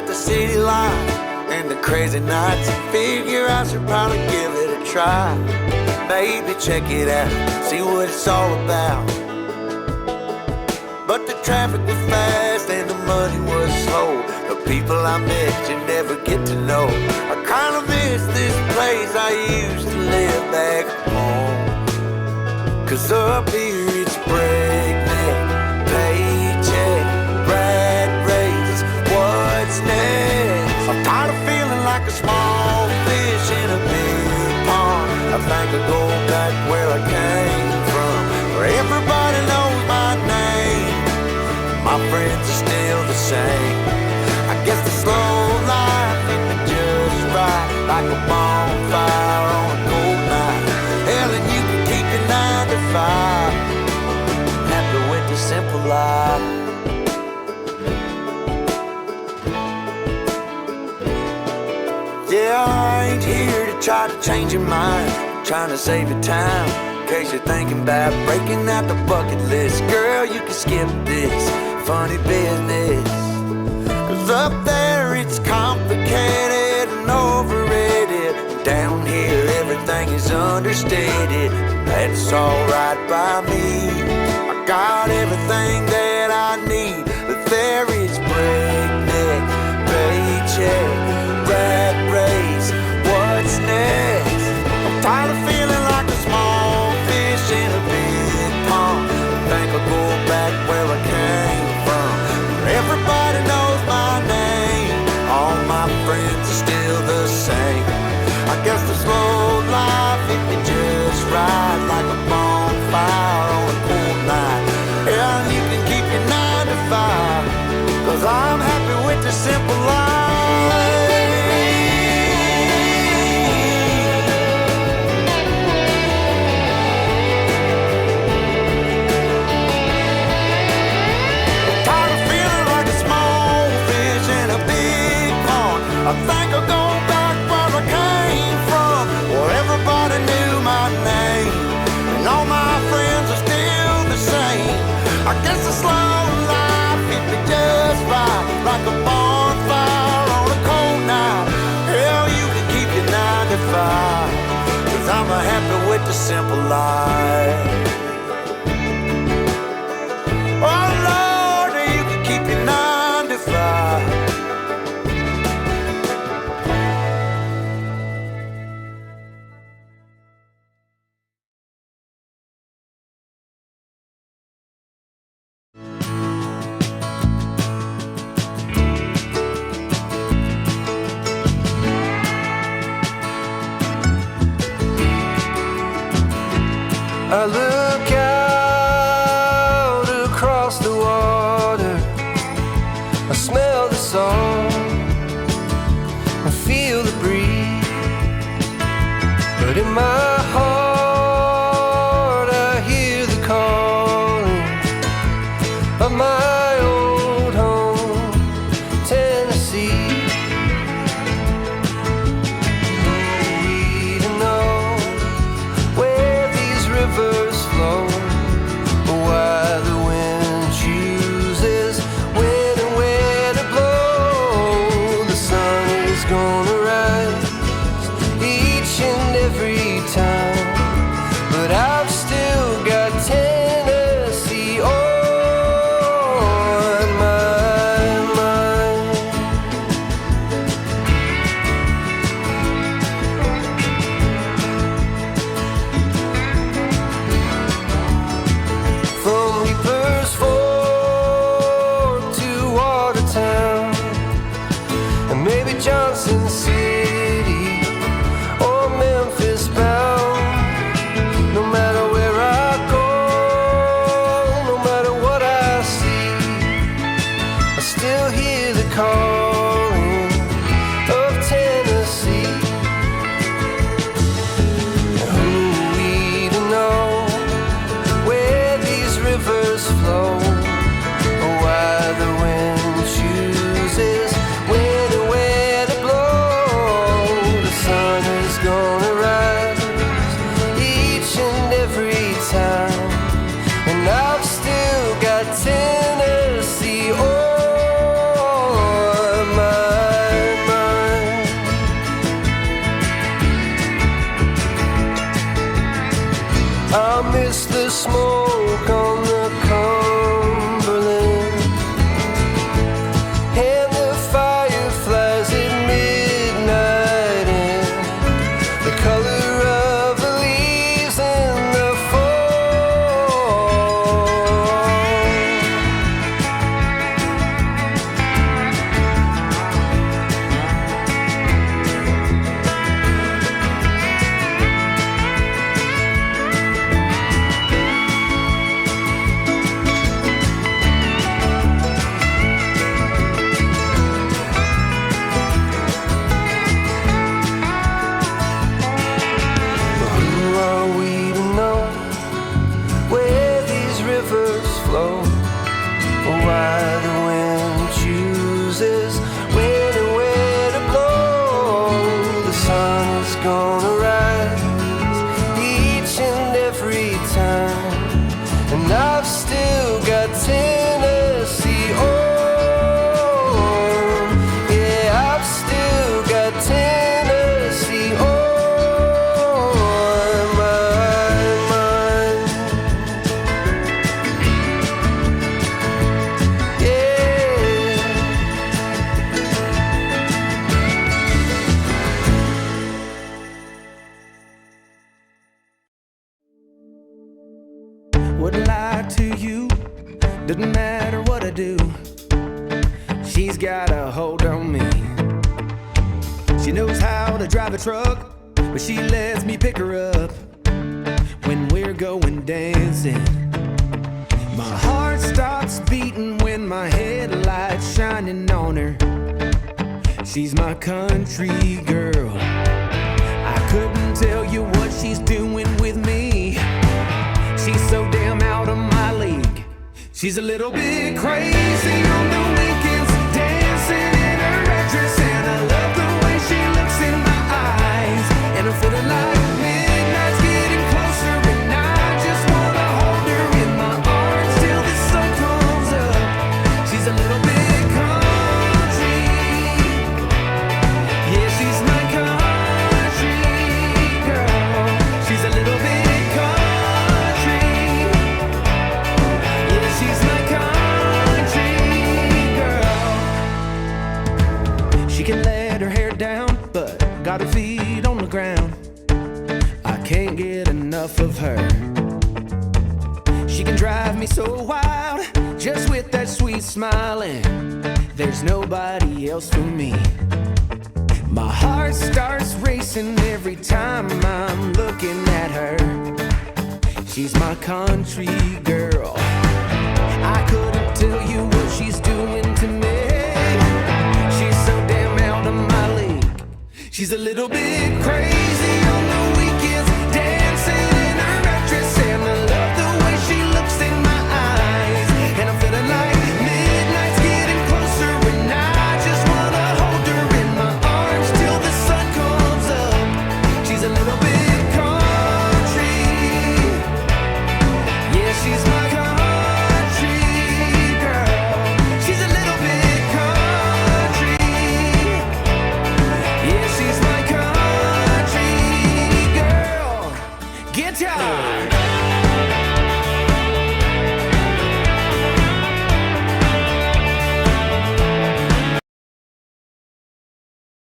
the city lights and the crazy nights. Figure I should probably give it a try. Maybe check it out, see what it's all about. But the traffic was fast and the money was slow. The people I met you never get to know. I kinda miss this place I used to live back home. 'Cause up here it's breakneck, paycheck, rat race, what's next? I'm tired of feeling like a small fish in a big pond. I think I'll go back where I came from, where everybody knows my name. My friends are still the same. I guess the slow life hit me just right, like a bonfire on a cold night. Hell, and you can keep your 9 to 5. Happy with the simple life. Yeah, I ain't here to try to change your mind, trying to save your time. In case you're thinking about breaking out the bucket list, girl, you can skip this funny business. 'Cause up there it's complicated and overrated. Down here everything is understated. That's alright by me. I got everything that I need, but there is breakneck, paycheck, rat race, what's next? I'm tired of feeling like a small fish in a big pond. I think I'll go back where I came from, where everybody knows my name. All my friends are still the same. I guess the slow life hit me just right, like a bonfire on a cold night. Yeah, you can keep your 9 to 5, 'cause I'm happy with the simple life. I think I'll go back where I came from, where everybody knew my name, and all my friends are still the same. I guess the slow life hit me just right, like a bonfire on a cold night. Hell, you can keep your 9 to 5, 'cause I'm happy with the simple life. Oh Lord, you can keep your 9 to 5. I look out across the water, I smell the salt and feel the breeze, but in my heart I hear the calling of my old home, Tennessee. We know where these rivers flow, why the wind chooses when and where to blow. The sun is gonna rise each and every time. Doesn't matter what I do, she's got a hold on me. She knows how to drive a truck, but she lets me pick her up when we're going dancing. My heart stops beating when my headlights shining on her. She's my country girl. I couldn't tell you what she's doing with me. She's so damn out of my league. She's a little bit crazy on the weekends, dancing in her red dress, and I love the way she looks in my eyes. And I'm feeling like midnight's getting closer, and I just wanna hold her in my arms till the sun comes up. She's a little bit country, yeah, she's my country girl. She's a little bit country, yeah, she's my country girl. She can let her hair down, but got her feet on the ground. I can't get enough of her. She can drive me so wild, just with that sweet smile, and there's nobody else for me. My heart starts racing every time I'm looking at her. She's my country girl. I couldn't tell you what she's doing to me. She's so damn out of my league. She's a little bit crazy on the weekends, dancing in her red dress, and I love the way she looks in my eyes. And I'm feeling like midnight's getting closer, and I just wanna hold her in my arms till the sun comes up. She's a little bit country, yeah, she's my country girl. She's a little bit country, yeah, she's my country girl. Guitar.